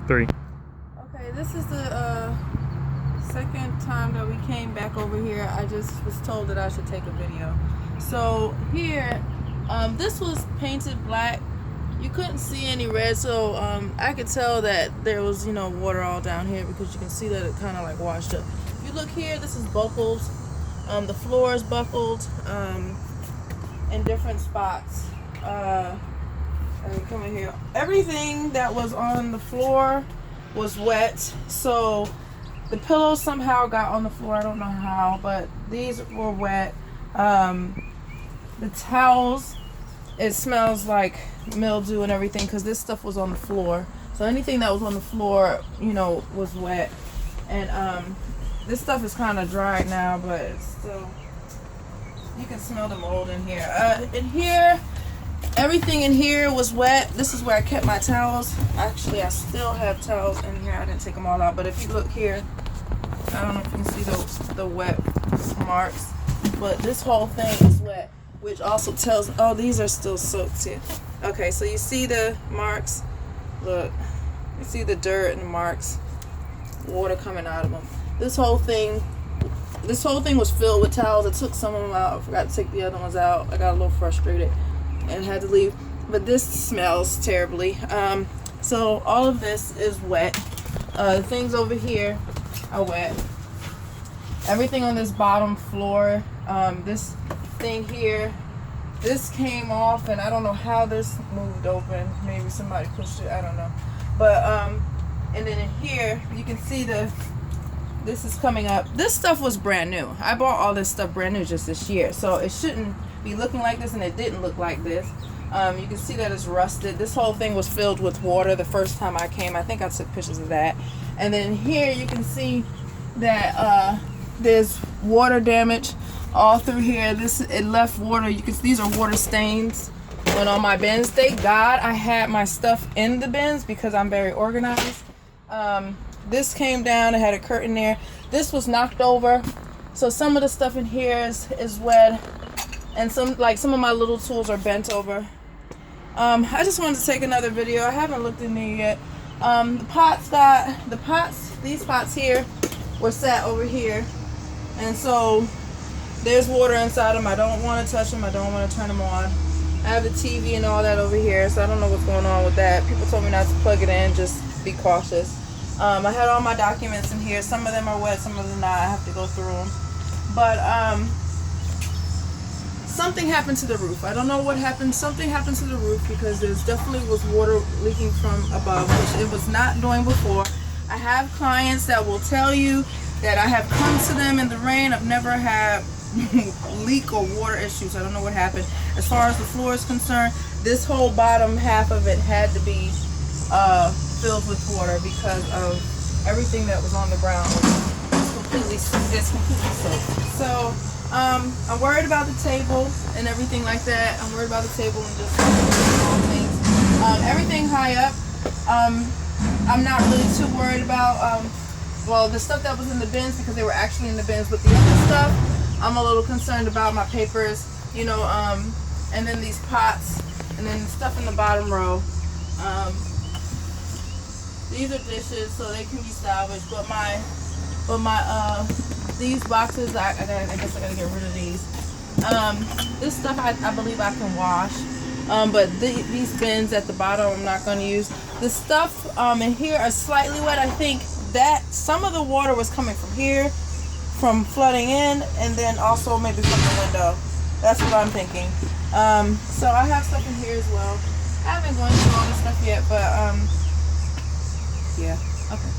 3. Okay, this is the second time that we came back over here. I just was told that I should take a video. So here, this was painted black. You couldn't see any red, so I could tell that there was, water all down here because you can see that it kind of like washed up. If you look here, this is buckled. The floor is buckled in different spots. Come in here. Everything that was on the floor was wet, so the pillows somehow got on the floor. I don't know how, but these were wet. The towels, it smells like mildew and everything because this stuff was on the floor. So anything that was on the floor, was wet. And this stuff is kind of dried now, but it's still, you can smell the mold in here. In here, everything in here was wet. This is where I kept my towels. Actually, I still have towels in here. I didn't take them all out, but if you look here, I don't know if you can see the wet marks, but this whole thing is wet, which also tells, oh, these are still soaked too. Okay, so you see the marks. Look, you see the dirt and the marks, water coming out of them. This whole thing was filled with towels. I took some of them out. I forgot to take the other ones out. I got a little frustrated and had to leave. But this smells terribly. So all of this is wet. The things over here are wet. Everything on this bottom floor, this thing here, this came off, and I don't know how this moved open. Maybe somebody pushed it, I don't know. But and then in here you can see this is coming up. This stuff was brand new. I bought all this stuff brand new just this year, so it shouldn't be looking like this, and it didn't look like this. You can see that it's rusted. This whole thing was filled with water the first time I came. I think I took pictures of that. And then here you can see that there's water damage all through here. It left water. You can see these are water stains went on my bins. Thank God I had my stuff in the bins because I'm very organized. This came down. It had a curtain there. This was knocked over, so some of the stuff in here is wet, and some of my little tools are bent over. I just wanted to take another video. I haven't looked in there yet. These pots here were sat over here, and so there's water inside them. I don't want to touch them. I don't want to turn them on. I have the TV and all that over here, so I don't know what's going on with that. People told me not to plug it in. Just be cautious. I had all my documents in here. Some of them are wet, some of them not. I have to go through them. But something happened to the roof. I don't know what happened. Something happened to the roof because there definitely was water leaking from above, which it was not doing before. I have clients that will tell you that I have come to them in the rain. I've never had leak or water issues. I don't know what happened. As far as the floor is concerned, this whole bottom half of it had to be filled with water because of everything that was on the ground. It's completely soaked. So I'm worried about the table and everything like that. I'm worried about the table and just small things. Everything high up, I'm not really too worried about. Well, the stuff that was in the bins, because they were actually in the bins, but the other stuff, I'm a little concerned about. My papers, and then these pots, and then stuff in the bottom row. These are dishes, so they can be salvaged. But my these boxes, I guess I gotta get rid of these. This stuff I believe I can wash. But these bins at the bottom I'm not gonna use. The stuff in here are slightly wet. I think that some of the water was coming from here, from flooding in, and then also maybe from the window. That's what I'm thinking. So I have stuff in here as well. I haven't gone through all this stuff yet, but yeah, okay.